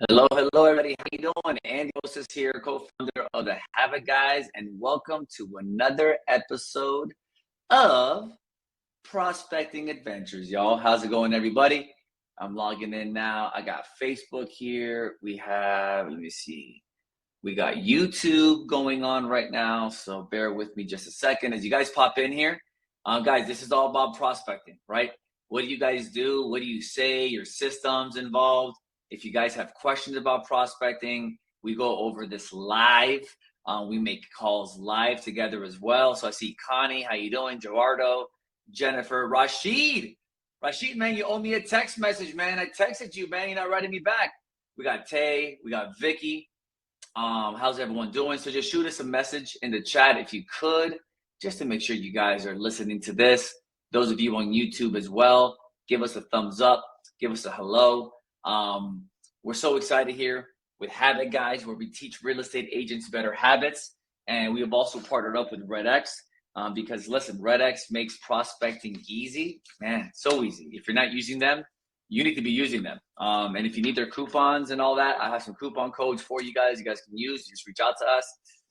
Hello, everybody. How you doing? Andy is here, co-founder of the Habit Guys, and welcome to another episode of Prospecting Adventures, y'all. How's it going, everybody? I'm logging in now. I got Facebook here. We have, let me see, we got YouTube going on right now, so bear with me just a second as you guys pop in here. Guys, this is all about prospecting, right? What do you guys do? What do you say? Your systems involved. If you guys have questions about prospecting, we go over this live. We make calls live together as well. So I see Connie, how you doing? Gerardo, Jennifer, Rashid. Rashid, man, you owe me a text message, man. I texted you, man. You're not writing me back. We got Tay, we got Vicky. How's everyone doing? So just shoot us a message in the chat if you could, just to make sure you guys are listening to this. Those of you on YouTube as well, give us a thumbs up, give us a hello. We're so excited here with Habit Guys, where we teach real estate agents better habits. And we have also partnered up with RedX because listen, RedX makes prospecting easy, man, so easy. If you're not using them, you need to be using them. And if you need their coupons and all that, I have some coupon codes for you guys can use. Just reach out to us.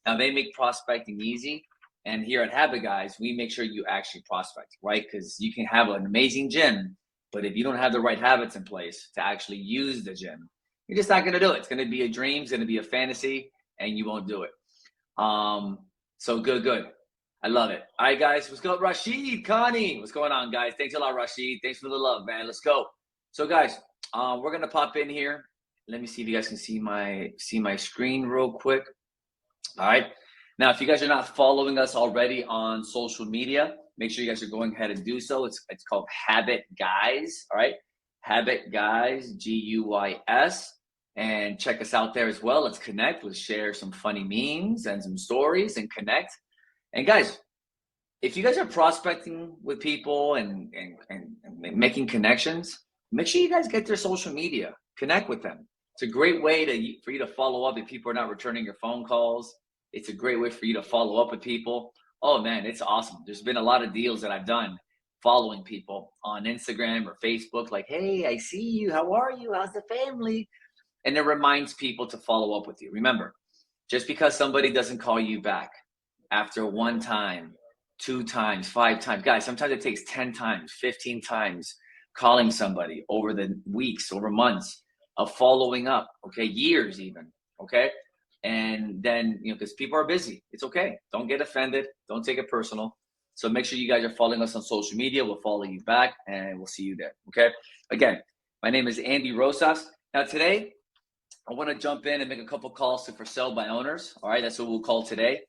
Now they make prospecting easy. And here at Habit Guys, we make sure you actually prospect, right? Because you can have an amazing gym, but if you don't have the right habits in place to actually use the gym, you're just not going to do it. It's going to be a dream, it's going to be a fantasy, and you won't do it. So good. I love it. All right, guys, let's go. Rashid, Connie, what's going on, guys? Thanks a lot, Rashid. Thanks for the love, man. Let's go. So, guys, we're going to pop in here. Let me see if you guys can see my screen real quick. All right. Now, if you guys are not following us already on social media, make sure you guys are going ahead and do so. It's called Habit Guys, all right? Habit Guys, Guys, and check us out there as well. Let's connect. Let's share some funny memes and some stories and connect. And guys, if you guys are prospecting with people and making connections, make sure you guys get their social media. Connect with them. It's a great way for you to follow up if people are not returning your phone calls. It's a great way for you to follow up with people. Oh man, it's awesome. There's been a lot of deals that I've done following people on Instagram or Facebook, like, hey, I see you. How are you? How's the family? And it reminds people to follow up with you. Remember, just because somebody doesn't call you back after one time, 2 times, 5 times, guys, sometimes it takes 10 times, 15 times calling somebody over the weeks, over months of following up, okay, years even, okay? And then, because people are busy, it's okay. Don't get offended. Don't take it personal. So make sure you guys are following us on social media. We'll follow you back and we'll see you there, okay? Again, my name is Andy Rosas. Now today, I want to jump in and make a couple calls to for sale by owners. All right, that's what we'll call today.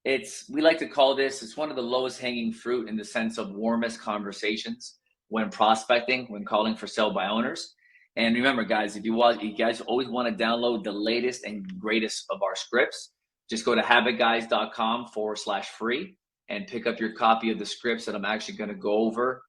We like to call this, it's one of the lowest hanging fruit in the sense of warmest conversations when prospecting, when calling for sale by owners. And remember, guys, if you guys always want to download the latest and greatest of our scripts, just go to habitguys.com/free and pick up your copy of the scripts that I'm actually going to go over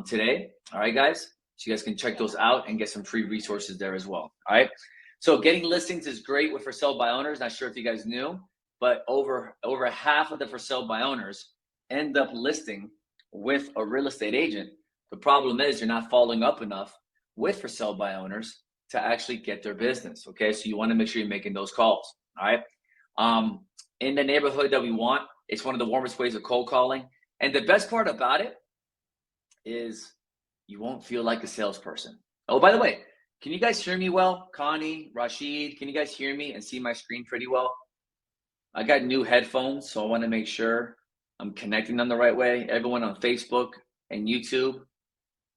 today. All right, guys? So you guys can check those out and get some free resources there as well. All right? So getting listings is great with for sale by owners. Not sure if you guys knew, but over half of the for sale by owners end up listing with a real estate agent. The problem is you're not following up enough with for sale by owners to actually get their business, okay? So you want to make sure you're making those calls, all right? In the neighborhood that we want, it's one of the warmest ways of cold calling. And the best part about it is you won't feel like a salesperson. Oh, by the way, can you guys hear me well? Connie, Rashid, can you guys hear me and see my screen pretty well? I got new headphones, so I want to make sure I'm connecting them the right way. Everyone on Facebook and YouTube,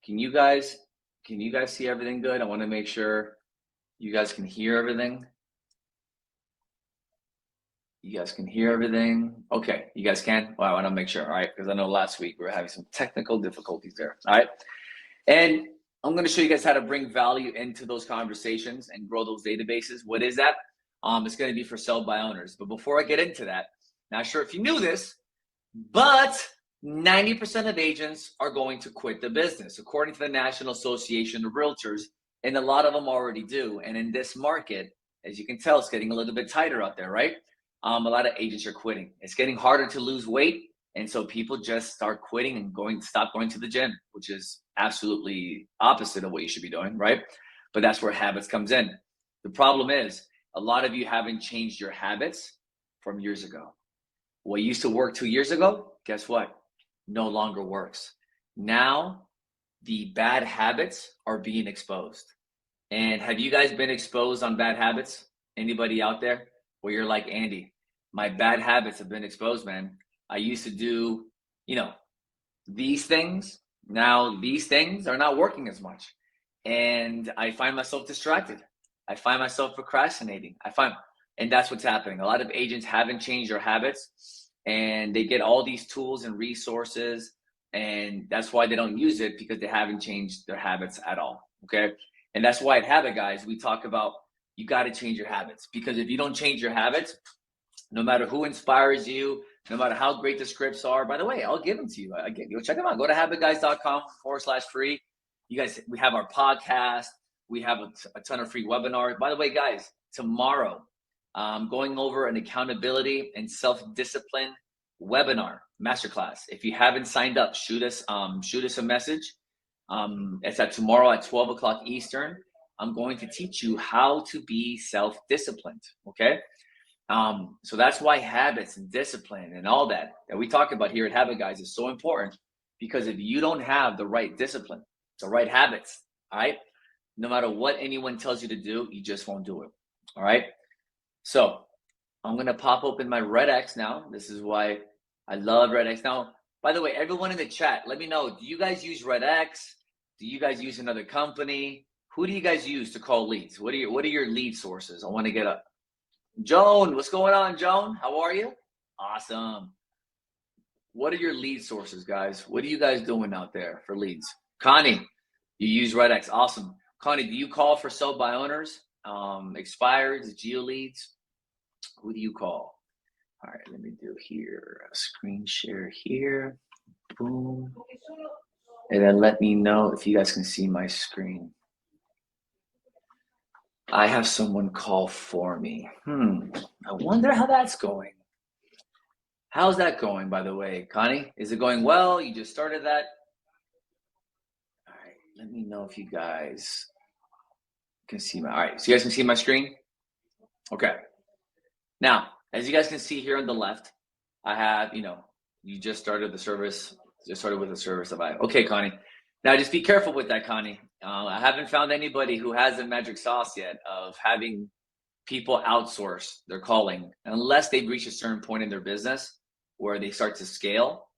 can you guys see everything good? I want to make sure you guys can hear everything. You guys can hear everything. Okay, you guys can? Well, I want to make sure, all right? Because I know last week we were having some technical difficulties there, all right? And I'm going to show you guys how to bring value into those conversations and grow those databases. What is that? It's going to be for sale by owners. But before I get into that, not sure if you knew this, but 90% of agents are going to quit the business, according to the National Association of Realtors, and a lot of them already do. And in this market, as you can tell, it's getting a little bit tighter out there, right? A lot of agents are quitting. It's getting harder to lose weight, and so people just start quitting and stop going to the gym, which is absolutely opposite of what you should be doing, right? But that's where habits comes in. The problem is a lot of you haven't changed your habits from years ago. What used to work 2 years ago, guess what? No longer works. Now, the bad habits are being exposed. And have you guys been exposed on bad habits? Anybody out there where you're like, Andy, my bad habits have been exposed, man. I used to do, these things. Now these things are not working as much. And I find myself distracted. I find myself procrastinating. And that's what's happening. A lot of agents haven't changed their habits, and they get all these tools and resources, and that's why they don't use it, because they haven't changed their habits at all. Okay. And that's why at Habit Guys, we talk about you got to change your habits, because if you don't change your habits, no matter who inspires you, no matter how great the scripts are, by the way, I'll give them to you. Go check them out. Go to habitguys.com/free. You guys, we have our podcast. We have a ton of free webinars. By the way, guys, tomorrow, I'm going over an accountability and self-discipline webinar masterclass. If you haven't signed up, shoot us a message. It's at tomorrow at 12 o'clock Eastern. I'm going to teach you how to be self-disciplined. Okay. So that's why habits and discipline and all that we talk about here at Habit Guys is so important, because if you don't have the right discipline, the right habits, all right, no matter what anyone tells you to do, you just won't do it. All right. So I'm going to pop open my Red X now. This is why I love Red X. Now, by the way, everyone in the chat, let me know, do you guys use Red X? Do you guys use another company? Who do you guys use to call leads? What are your lead sources? I want to get up. Joan, what's going on, Joan? How are you? Awesome. What are your lead sources, guys? What are you guys doing out there for leads? Connie, you use Red X. Awesome. Connie, do you call for sell by owners, expireds, geo leads? Who do you call? All right, let me do here a screen share here. Boom. And then let me know if you guys can see my screen. I have someone call for me. I wonder how that's going. How's that going, by the way, Connie? Is it going well? You just started that? All right, let me know if you guys can see all right, so you guys can see my screen? Okay. Now, as you guys can see here on the left, I have, you just started the service, with the service of okay, Connie. Now, just be careful with that, Connie. I haven't found anybody who has a magic sauce yet of having people outsource their calling, unless they've reached a certain point in their business where they start to scale.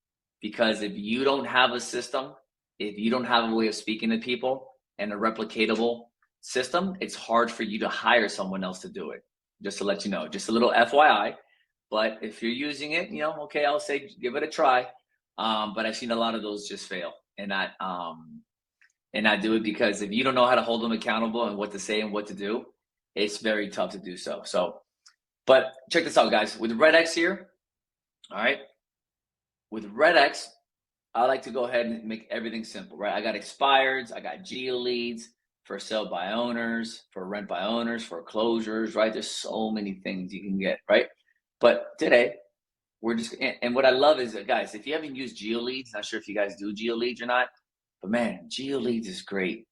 Because if you don't have a system, if you don't have a way of speaking to people and a replicatable system, it's hard for you to hire someone else to do it. Just to let you know, just a little FYI. But if you're using it, okay, I'll say give it a try. But I've seen a lot of those just fail and not do it, because if you don't know how to hold them accountable and what to say and what to do, it's very tough to do so. But check this out, guys. With Red X here, all right, with Red X, I like to go ahead and make everything simple, right? I got expireds, I got geo leads for sell by owners, for rent by owners, for closures, right? There's so many things you can get, right? But today, we're just, and what I love is that, guys, if you haven't used geo leads, not sure if you guys do geo leads or not, but man, geo leads is great.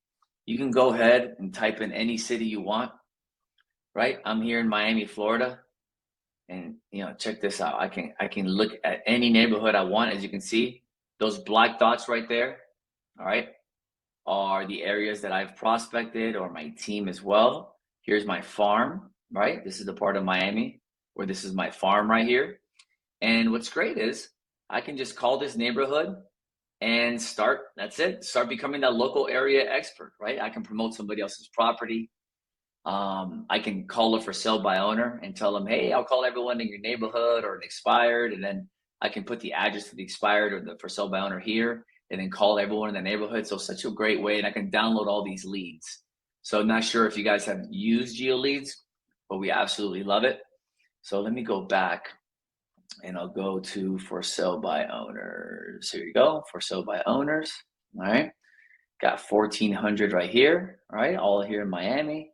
You can go ahead and type in any city you want, right? I'm here in Miami, Florida, and check this out. I can look at any neighborhood I want. As you can see, those black dots right there, all right, are the areas that I've prospected, or my team as well. Here's my farm, right? This is the part of Miami where this is my farm right here. And what's great is I can just call this neighborhood and start becoming that local area expert, right? I can promote somebody else's property. I can call it for sale by owner and tell them, hey, I'll call everyone in your neighborhood or an expired, and then I can put the address to the expired or the for sale by owner here, and then call everyone in the neighborhood. So such a great way, and I can download all these leads. So I'm not sure if you guys have used geo leads, but we absolutely love it. So let me go back and I'll go to for sale by owners. Here you go, for sale by owners. All right, got 1,400 right here. All right, all here in Miami.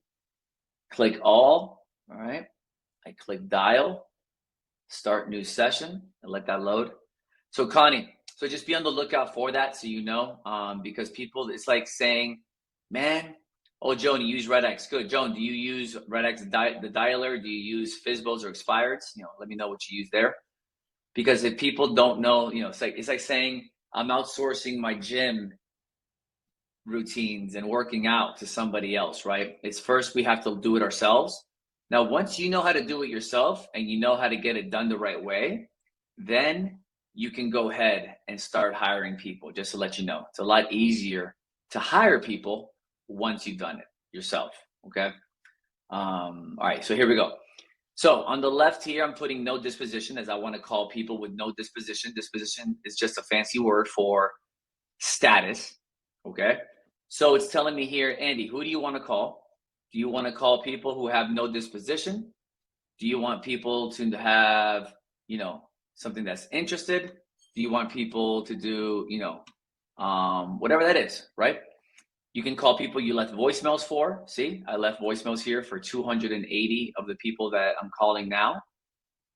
Click all. All right, I click dial, start new session, and let that load. So Connie, so just be on the lookout for that, so because people, it's like saying, man, Oh, Joan, you use RedX. Good. Joan, do you use RedX, the dialer? Do you use FSBOs or expireds? Let me know what you use there. Because if people don't know, it's like saying I'm outsourcing my gym routines and working out to somebody else, right? It's first we have to do it ourselves. Now, once you know how to do it yourself and you know how to get it done the right way, then you can go ahead and start hiring people. Just to let you know, it's a lot easier to hire people once you've done it yourself. Okay. All right. So here we go. So on the left here, I'm putting no disposition, as I want to call people with no disposition. Disposition is just a fancy word for status. Okay. So it's telling me here, Andy, who do you want to call? Do you want to call people who have no disposition? Do you want people to have, something that's interested? Do you want people to do, whatever that is, right? You can call people you left voicemails for. See, I left voicemails here for 280 of the people that I'm calling now.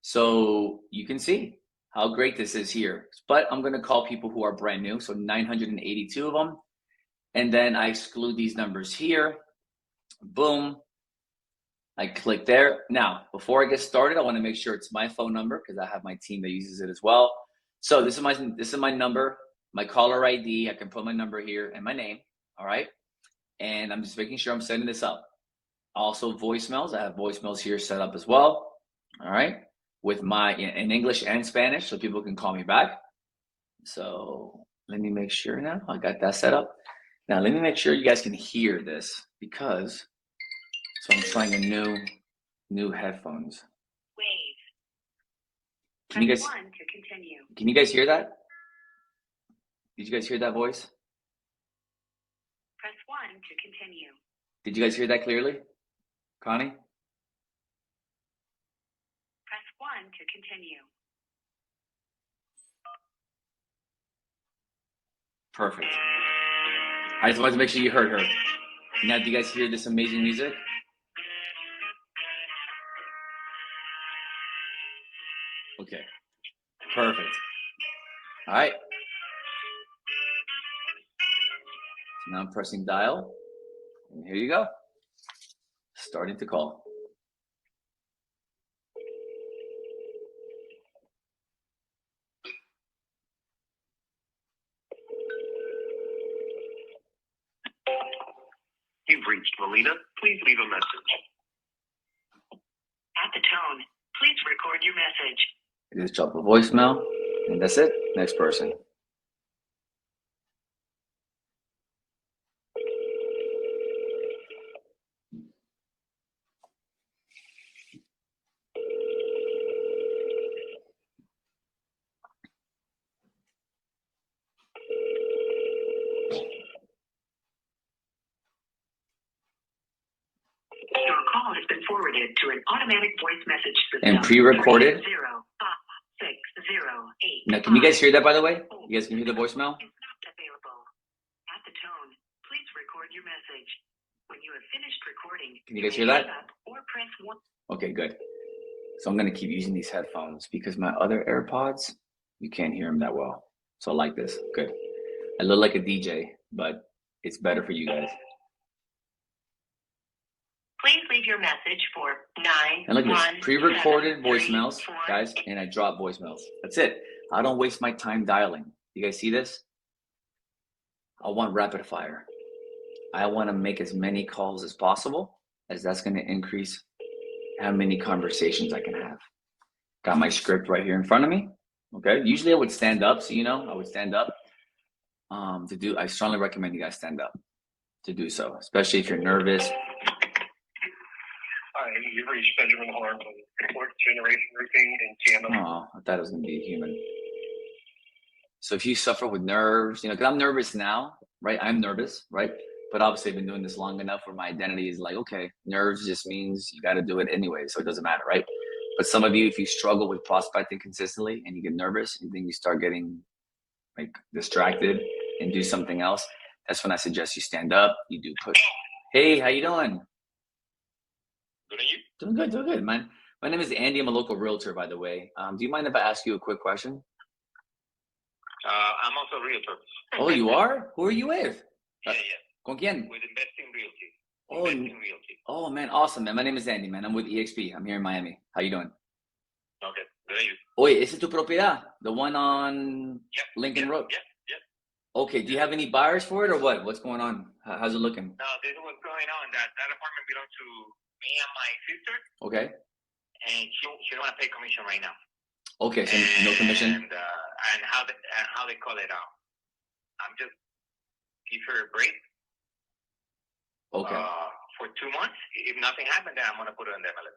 So you can see how great this is here. But I'm going to call people who are brand new. So 982 of them. And then I exclude these numbers here. Boom. I click there. Now, before I get started, I want to make sure it's my phone number because I have my team that uses it as well. So this is my number, my caller ID. I can put my number here and my name. All right. And I'm just making sure I'm setting this up. Also voicemails. I have voicemails here set up as well. All right. With in English and Spanish so people can call me back. So let me make sure now I got that set up. Now let me make sure you guys can hear this because I'm trying a new headphones. Wave. Can you guys 1 to continue. Can you guys hear that? Did you guys hear that voice? Press 1 to continue. Did you guys hear that clearly? Connie? Press 1 to continue. Perfect. I just wanted to make sure you heard her. Now, do you guys hear this amazing music? Okay. Perfect. All right. So now I'm pressing dial. And here you go. Starting to call. You've reached Melina. Please leave a message. At the tone, please record your message. Just drop a voicemail, and that's it. Next person. Your call has been forwarded to an automatic voice message system. And pre-recorded. 05608. Now, can you guys hear that, by the way? You guys can hear the voicemail? Is not available. At the tone, please record your message. When you have finished recording, Can you guys hear that? Or press 1. Okay, good. So I'm going to keep using these headphones because my other AirPods, you can't hear them that well. So I like this. Good. I look like a DJ, but it's better for you guys. Please leave your message for 9. And look at this, pre-recorded voicemails, guys, and I drop voicemails. That's it. I don't waste my time dialing. You guys see this? I want rapid fire. I want to make as many calls as possible, as that's going to increase how many conversations I can have. Got my script right here in front of me. Okay. Usually I would stand up, so I would stand up. I strongly recommend you guys stand up to do so, especially if you're nervous. Hi, you've reached Benjamin Harm on report generation roofing and TMO. Oh, I thought it was going to be a human. So if you suffer with nerves, because I'm nervous now, right? I'm nervous, right? But obviously I've been doing this long enough where my identity is like, okay, nerves just means you got to do it anyway. So it doesn't matter, right? But some of you, if you struggle with prospecting consistently and you get nervous and then you start getting like distracted and do something else, that's when I suggest you stand up, you do push. Hey, how you doing? Good, and you? Doing good, man. My name is Andy. I'm a local realtor, by the way. Do you mind if I ask you a quick question? I'm also a realtor. Oh, you are? Who are you with? Yeah. ¿Con quién? With Investing Realty. Oh, Investing Realty. oh man, awesome, man. My name is Andy, man. I'm with EXP. I'm here in Miami. How you doing? Okay, good. You? Oye, esa es tu propiedad, the one on Yep. Lincoln Yep. Road. Yep. Yep. Okay, do you have any buyers for it or what? What's going on? How's it looking? Now, this is what's going on. That apartment belongs to me and my sister, Okay. and she don't want to pay commission right now. Okay, so no commission. And how they call it out. I'm just give her a break. Okay. For 2 months. If nothing happened, then I'm gonna put it on the MLS.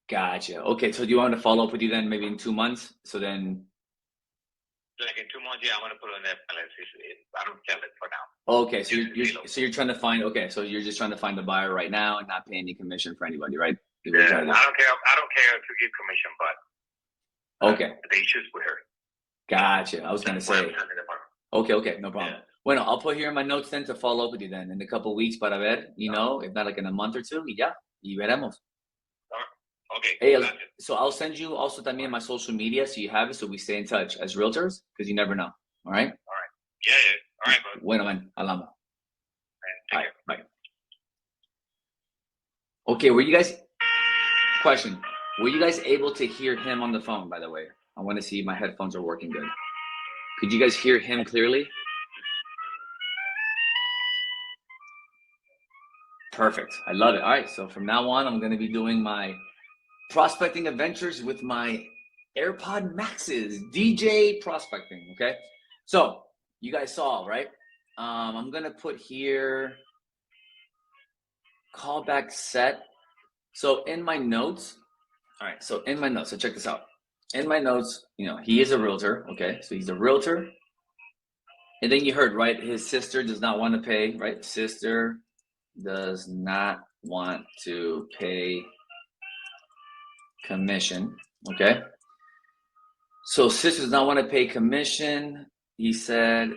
Gotcha. Okay, so do you want to follow up with you then maybe in 2 months? So then. Like in 2 months, yeah, I'm gonna put it on the MLS. I don't sell it for now. Okay, so you're trying to find. Okay, so you're just trying to find the buyer right now and not pay any commission for anybody, right? Yeah, I don't care to give commission, but okay, the issues with her. Gotcha. I was gonna say. Okay, no problem. Yeah. Bueno, I'll put here in my notes then to follow up with you then in a couple of weeks para ver, if not like in a month or two, y veremos. Okay. Hey, so I'll send you also también my social media so you have it so we stay in touch as realtors because you never know. All right? Yeah. All right, bud. Bueno, man. Hablamos. All right, bye. Okay, question. Were you guys able to hear him on the phone, by the way? I want to see if my headphones are working good. Could you guys hear him clearly? Perfect. I love it. All right, so from now on, I'm going to be doing my prospecting adventures with my AirPod Maxes, DJ prospecting, okay? So you guys saw, right? I'm gonna put here callback set. So in my notes, all right, so check this out. In my notes, he is a realtor, okay? So he's a realtor. And then you heard, right? His sister does not want to pay, right? Sister does not want to pay commission, okay? So sister does not want to pay commission. He said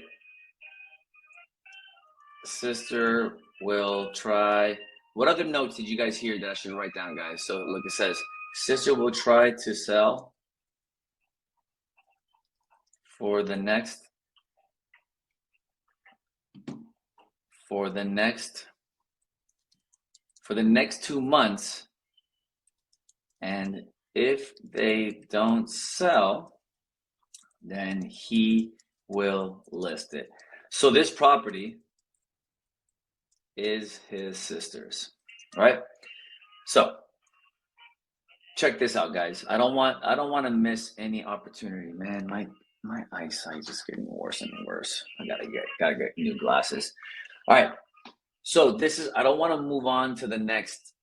sister will try. What other notes did you guys hear that I should write down, guys? So look, it says sister will try to sell for the next 2 months, and if they don't sell, then he will list it. So this property is his sister's, right? So check this out, guys. I don't want to miss any opportunity, man. My eyesight is just getting worse and worse. I gotta get new glasses. All right. So I don't want to move on to the next.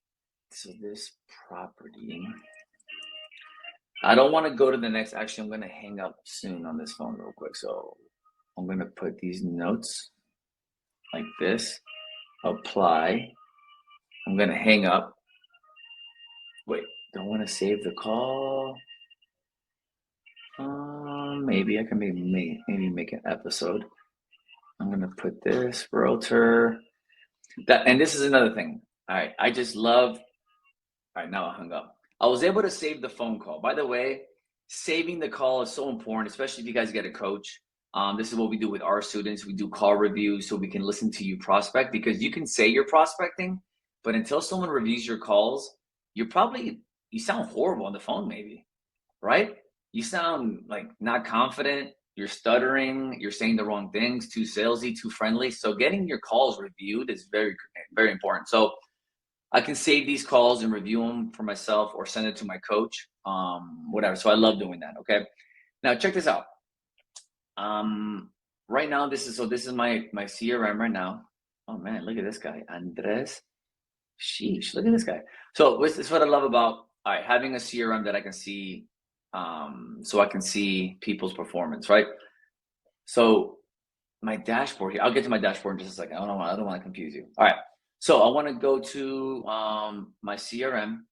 So this property, I don't want to go to the next. Actually, I'm gonna hang up soon on this phone real quick. So I'm gonna put these notes like this. Apply. I'm gonna hang up. Wait, don't want to save the call. Maybe I can maybe make an episode. I'm gonna put this realtor. And this is another thing. All right, I just love. All right, now I hung up. I was able to save the phone call. By the way, saving the call is so important, especially if you guys get a coach. This is what we do with our students. We do call reviews so we can listen to you prospect, because you can say you're prospecting, but until someone reviews your calls, you sound horrible on the phone, maybe, right? You sound like not confident. You're stuttering. You're saying the wrong things, too salesy, too friendly. So getting your calls reviewed is very, very important. So I can save these calls and review them for myself or send it to my coach, whatever. So I love doing that. Okay. Now check this out. Right now, this is my CRM right now. Oh man, look at this guy, Andres. Sheesh, look at this guy. So this is what I love about having a CRM that I can see, so I can see people's performance, right? So my dashboard here. I'll get to my dashboard in just a second. I don't want to confuse you. All right. So I want to go to my CRM.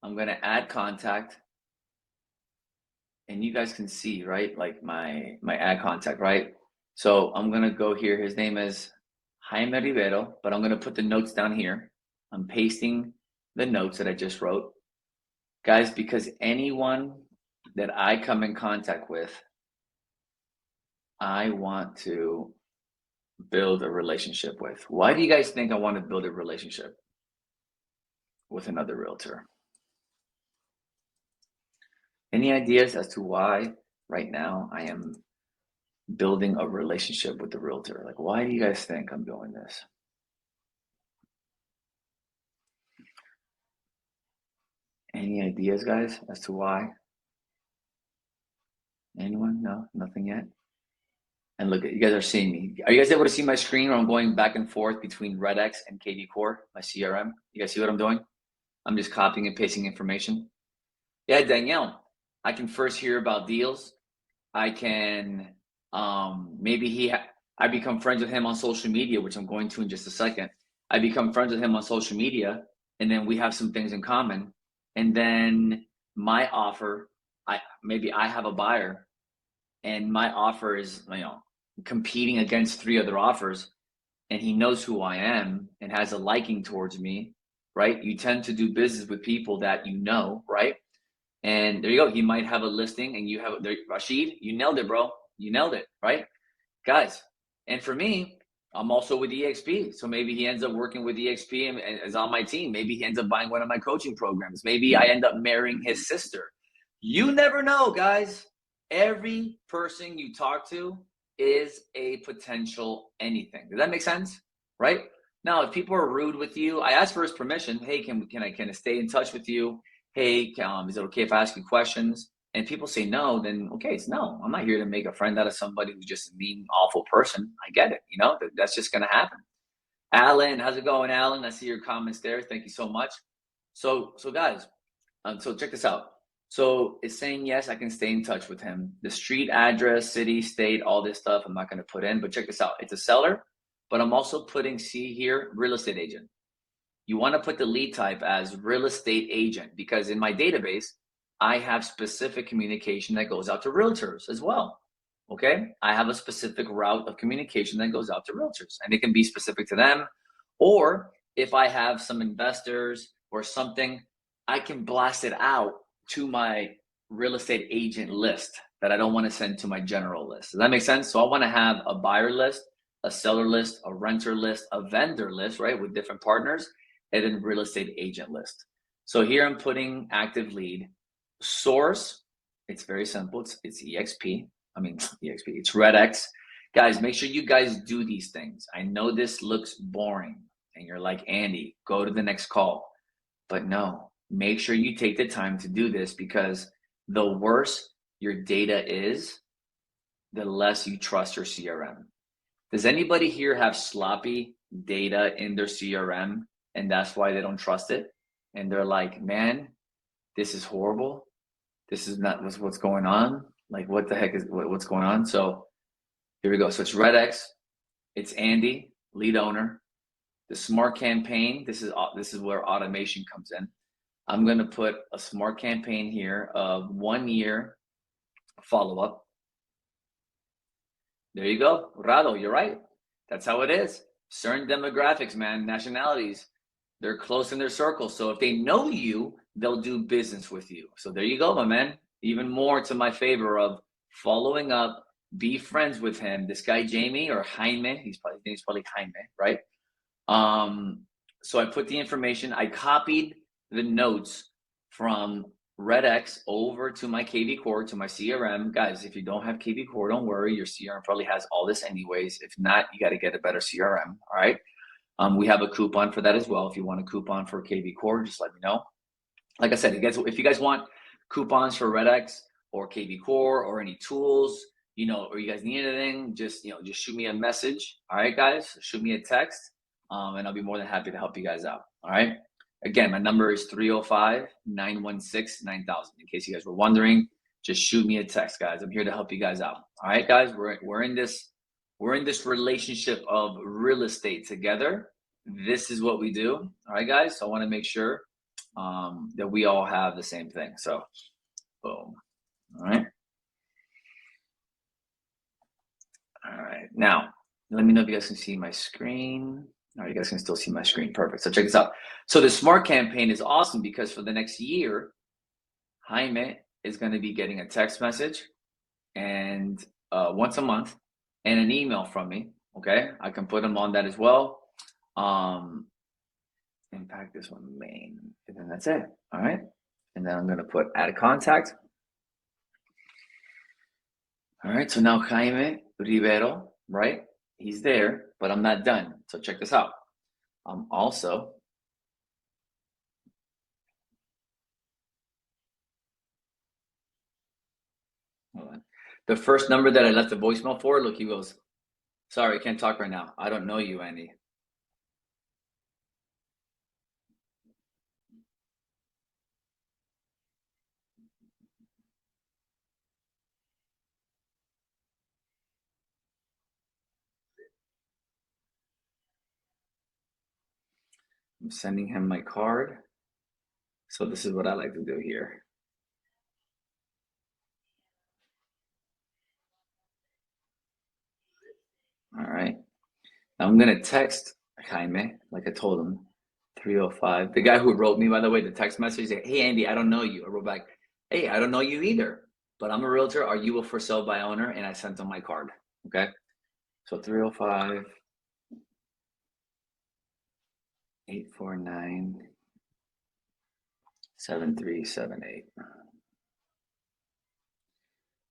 I'm going to add contact. And you guys can see, right? Like my add contact, right? So I'm going to go here. His name is Jaime Rivero, but I'm going to put the notes down here. I'm pasting the notes that I just wrote. Guys, because anyone that I come in contact with, I want to build a relationship with? Why do you guys think I want to build a relationship with another realtor? Any ideas as to why right now I am building a relationship with the realtor? Like, why do you guys think I'm doing this? Any ideas, guys, as to why? Anyone? No, nothing yet. And look, you guys are seeing me. Are you guys able to see my screen where I'm going back and forth between RedX and KV Core, my CRM? You guys see what I'm doing? I'm just copying and pasting information. Yeah, Danielle, I can first hear about deals. I can, maybe I become friends with him on social media, which I'm going to in just a second. I become friends with him on social media, and then we have some things in common. And then my offer, maybe I have a buyer, and my offer is, competing against 3 other offers, and he knows who I am and has a liking towards me, right? You tend to do business with people that you know, right? And there you go. He might have a listing, and you have Rashid. You nailed it, bro. You nailed it, right, guys? And for me, I'm also with EXP, so maybe he ends up working with EXP and is on my team. Maybe he ends up buying one of my coaching programs. Maybe I end up marrying his sister. You never know, guys. Every person you talk to is a potential anything. Does that make sense? Right? Now, if people are rude with you, I ask for his permission. Hey, can I stay in touch with you? Hey, is it okay if I ask you questions? And people say no, then okay, it's no. I'm not here to make a friend out of somebody who's just a mean, awful person. I get it. That's just going to happen. Alan, how's it going, Alan? I see your comments there. Thank you so much. So guys, so check this out. So it's saying, yes, I can stay in touch with him. The street address, city, state, all this stuff, I'm not going to put in, but check this out. It's a seller, but I'm also putting, see here, real estate agent. You want to put the lead type as real estate agent, because in my database, I have specific communication that goes out to realtors as well. Okay. I have a specific route of communication that goes out to realtors, and it can be specific to them. Or if I have some investors or something, I can blast it out to my real estate agent list that I don't want to send to my general list. Does that make sense? So I want to have a buyer list, a seller list, a renter list, a vendor list, right, with different partners, and then real estate agent list. So here I'm putting active lead. Source, it's very simple. It's EXP. It's RedX. Guys, make sure you guys do these things. I know this looks boring, and you're like, Andy, go to the next call. But no, make sure you take the time to do this, because the worse your data is, the less you trust your CRM. Does anybody here have sloppy data in their CRM, and that's why they don't trust it? And they're like, man, this is horrible. This is not what's going on. Like, what the heck is what's going on? So here we go. So it's RedX. It's Andy, lead owner. The smart campaign. This is where automation comes in. I'm going to put a smart campaign here of 1 year follow-up. There you go. Rado, you're right. That's how it is. Certain demographics, man, nationalities, they're close in their circle. So if they know you, they'll do business with you. So there you go, my man. Even more to my favor of following up, be friends with him. This guy, Jamie or Jaime, his name's probably Jaime, right? So I put the information, I copied the notes from RedX over to my KV Core, to my CRM. Guys, if you don't have KV Core, don't worry. Your CRM probably has all this anyways. If not, you got to get a better CRM. All right. We have a coupon for that as well. If you want a coupon for KV Core, just let me know. Like I said, if you guys want coupons for RedX or KV Core or any tools, or you guys need anything, just shoot me a message. All right, guys, shoot me a text, and I'll be more than happy to help you guys out. All right. Again, my number is 305-916-9000. In case you guys were wondering, just shoot me a text, guys. I'm here to help you guys out. All right, guys, we're in this relationship of real estate together. This is what we do. All right, guys. So I want to make sure that we all have the same thing. So, boom. All right. All right. Now, let me know if you guys can see my screen. All right, you guys can still see my screen. Perfect. So check this out. So the smart campaign is awesome, because for the next year, Jaime is going to be getting a text message and once a month and an email from me Okay, I can put him on that as well. Impact this one main, and then that's it. All right, and then I'm gonna put add contact. All right, so now Jaime Rivero, right? He's there, but I'm not done. So check this out. I'm also hold on. The first number that I left the voicemail for, look, he goes, sorry, I can't talk right now. I don't know you, Andy. I'm sending him my card. So this is what I like to do here. All right. Now I'm gonna text Jaime, like I told him, 305. The guy who wrote me, by the way, the text message, said, hey Andy, I don't know you. I wrote back, hey, I don't know you either, but I'm a realtor. Are you a for sale by owner? And I sent him my card. Okay. So 305 849 7378.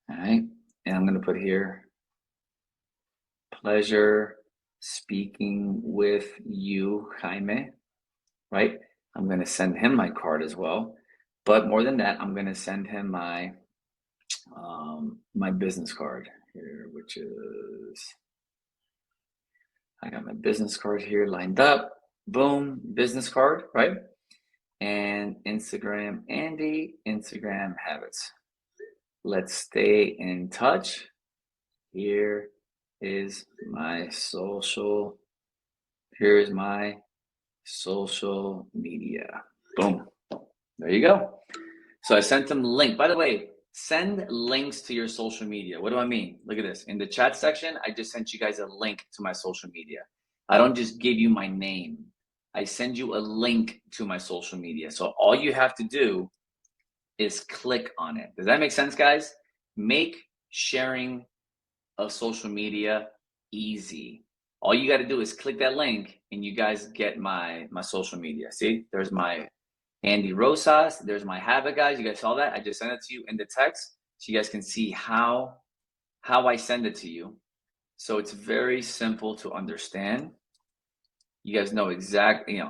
All right. And I'm gonna put here, pleasure speaking with you, Jaime. Right? I'm going to send him my card as well. But more than that, I'm going to send him my my business card here, which is, I got my business card here lined up. Boom, business card, right? And Instagram, Andy, Instagram habits. Let's stay in touch. Here is my social. Here's my social media. Boom. There you go. So I sent them a link. By the way, send links to your social media. What do I mean? Look at this. In the chat section, I just sent you guys a link to my social media. I don't just give you my name. I send you a link to my social media. So all you have to do is click on it. Does that make sense, guys? Make sharing of social media easy. All you got to do is click that link and you guys get my social media. See, there's my Andy Rosas. There's my habit, guys. You guys saw that? I just sent it to you in the text so you guys can see how I send it to you. So it's very simple to understand. You guys know exactly,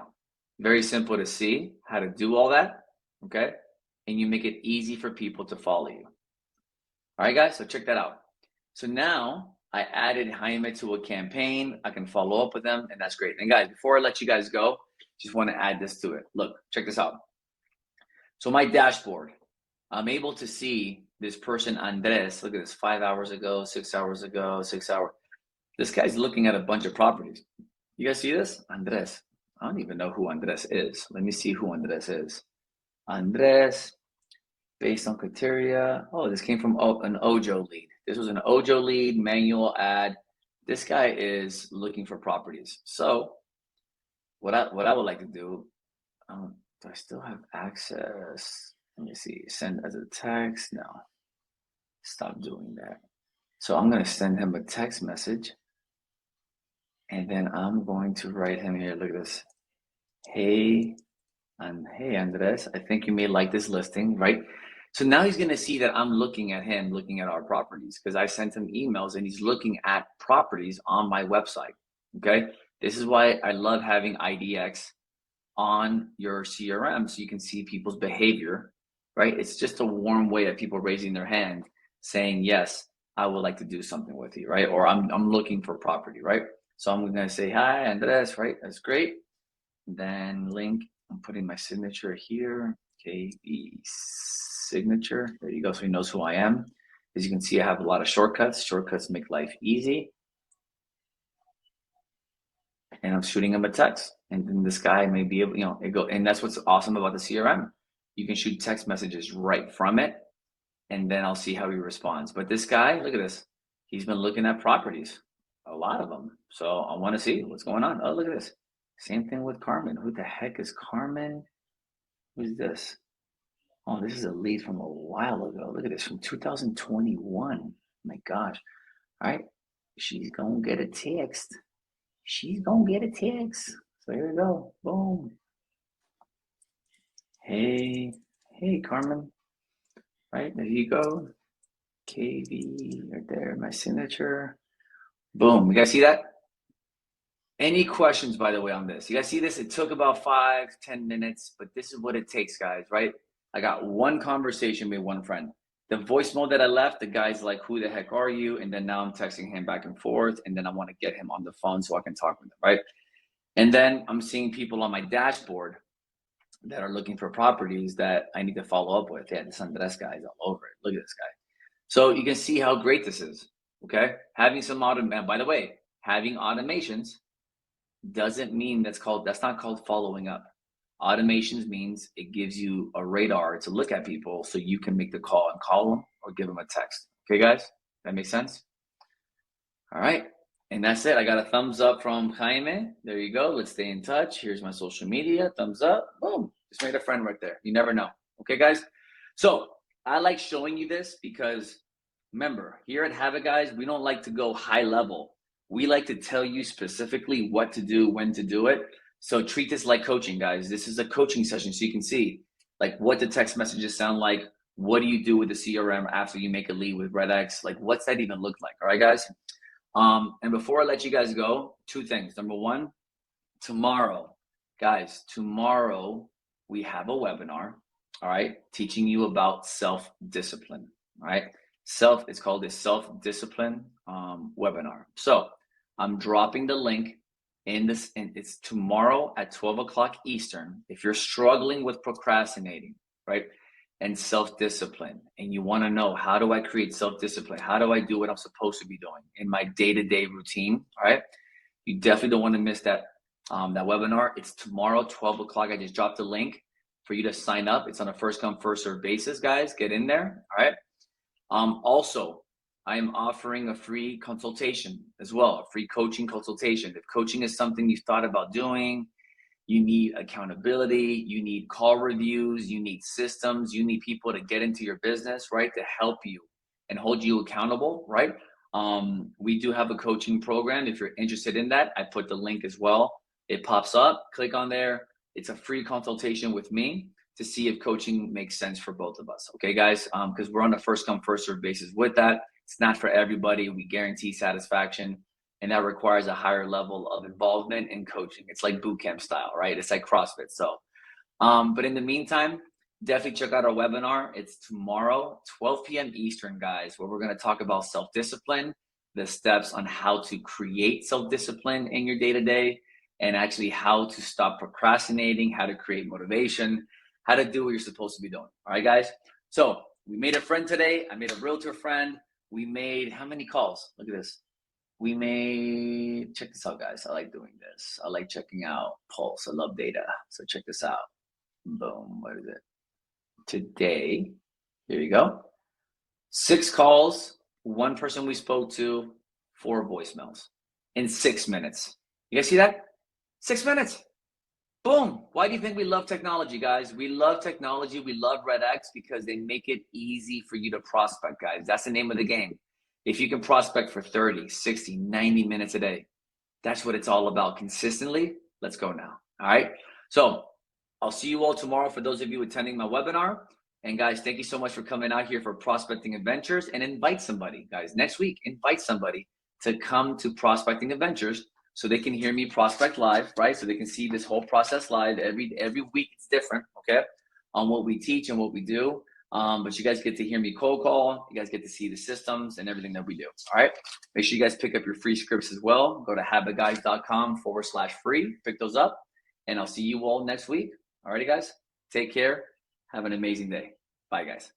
very simple to see how to do all that, okay? And you make it easy for people to follow you. All right, guys, so check that out. So now I added Jaime to a campaign. I can follow up with them, and that's great. And guys, before I let you guys go, just want to add this to it. Look, check this out. So my dashboard, I'm able to see this person, Andres. Look at this, 5 hours ago, 6 hours ago, 6 hours. This guy's looking at a bunch of properties. You guys see this? Andres. I don't even know who Andres is. Let me see who Andres is. Andres, based on criteria. Oh, this came from an Ojo lead. This was an Ojo lead, manual ad. This guy is looking for properties. So what I would like to do, do I still have access? Let me see, send as a text. No, stop doing that. So I'm going to send him a text message. And then I'm going to write him here. Look at this. Hey, hey, Andres, I think you may like this listing, right? So now he's going to see that I'm looking at him, looking at our properties, because I sent him emails and he's looking at properties on my website. Okay. This is why I love having IDX on your CRM so you can see people's behavior, right? It's just a warm way of people raising their hand saying, yes, I would like to do something with you, right? Or I'm looking for property, right? So I'm going to say, hi, Andres, right? That's great. Then link, I'm putting my signature here, KB signature. There you go. So he knows who I am. As you can see, I have a lot of shortcuts. Shortcuts make life easy. And I'm shooting him a text. And then this guy may be able, and that's what's awesome about the CRM. You can shoot text messages right from it, and then I'll see how he responds. But this guy, look at this. He's been looking at properties, a lot of them. So I want to see what's going on. Oh, look at this. Same thing with Carmen. Who the heck is Carmen? Who's this? Oh, this is a lead from a while ago. Look at this, from 2021. My gosh. All right. she's gonna get a text. She's gonna get a text. So here we go. Boom. Hey, Carmen. Right, there you go. KV right there, my signature. Boom. You guys see that? Any questions, by the way, on this? You guys see this? It took about 5-10 minutes, but this is what it takes, guys, right? I got one conversation with one friend. The voicemail that I left, the guy's like, who the heck are you? And then now I'm texting him back and forth, and then I want to get him on the phone so I can talk with him, right? And then I'm seeing people on my dashboard that are looking for properties that I need to follow up with. Yeah, this Andres guy is all over it. Look at this guy. So you can see how great this is, okay? Having some automation, by the way, having automations doesn't mean that's not called following up. Automations means it gives you a radar to look at people so you can make the call and call them or give them a text. Okay, guys? That makes sense? All right. And that's it. I got a thumbs up from Jaime. There you go. Let's stay in touch. Here's my social media. Thumbs up. Boom. Just made a friend right there. You never know. Okay, guys? So I like showing you this because remember, here at Have It Guys, we don't like to go high level. We like to tell you specifically what to do, when to do it. So treat this like coaching, guys. This is a coaching session so you can see like what the text messages sound like. What do you do with the CRM after you make a lead with RedX? Like what's that even look like? All right, guys? And before I let you guys go, two things. Number one, tomorrow, guys, we have a webinar, all right, teaching you about self-discipline, all right? It's called a self-discipline webinar. So I'm dropping the link in this, and it's tomorrow at 12 o'clock Eastern. If you're struggling with procrastinating, right, and self-discipline, and you want to know, how do I create self-discipline? How do I do what I'm supposed to be doing in my day-to-day routine? All right, you definitely don't want to miss that webinar. It's tomorrow, 12 o'clock. I just dropped the link for you to sign up. It's on a first come, first serve basis, guys. Get in there. All right. Also, I am offering a free consultation as well, a free coaching consultation. If coaching is something you've thought about doing, you need accountability, you need call reviews, you need systems, you need people to get into your business, right, to help you and hold you accountable, right? We do have a coaching program. If you're interested in that, I put the link as well. It pops up, click on there. It's a free consultation with me to see if coaching makes sense for both of us. Okay, guys, because we're on a first come, first serve basis with that. It's not for everybody. We guarantee satisfaction, and that requires a higher level of involvement in coaching. It's like boot camp style, right? It's like CrossFit. So, but in the meantime, definitely check out our webinar. It's tomorrow, 12 p.m. Eastern, guys, where we're going to talk about self-discipline, the steps on how to create self-discipline in your day-to-day, and actually how to stop procrastinating, how to create motivation, how to do what you're supposed to be doing. All right, guys? So we made a friend today. I made a realtor friend. We made how many calls? Look at this. We made, check this out, guys. I like doing this. I like checking out Pulse. I love data. So check this out. Boom. What is it? Today, here you go. 6 calls, 1 person we spoke to, 4 voicemails in 6 minutes. You guys see that? 6 minutes. Boom. Why do you think we love technology, guys? We love technology. We love RedX because they make it easy for you to prospect, guys. That's the name of the game. If you can prospect for 30, 60, 90 minutes a day, that's what it's all about consistently. Let's go now. All right. So I'll see you all tomorrow for those of you attending my webinar. And guys, thank you so much for coming out here for Prospecting Adventures, and invite somebody, guys. Next week, invite somebody to come to Prospecting Adventures so they can hear me prospect live, right? So they can see this whole process live. Every week it's different, okay, on what we teach and what we do. But you guys get to hear me cold call. You guys get to see the systems and everything that we do. All right. Make sure you guys pick up your free scripts as well. Go to habitguys.com/free. Pick those up. And I'll see you all next week. All righty, guys. Take care. Have an amazing day. Bye, guys.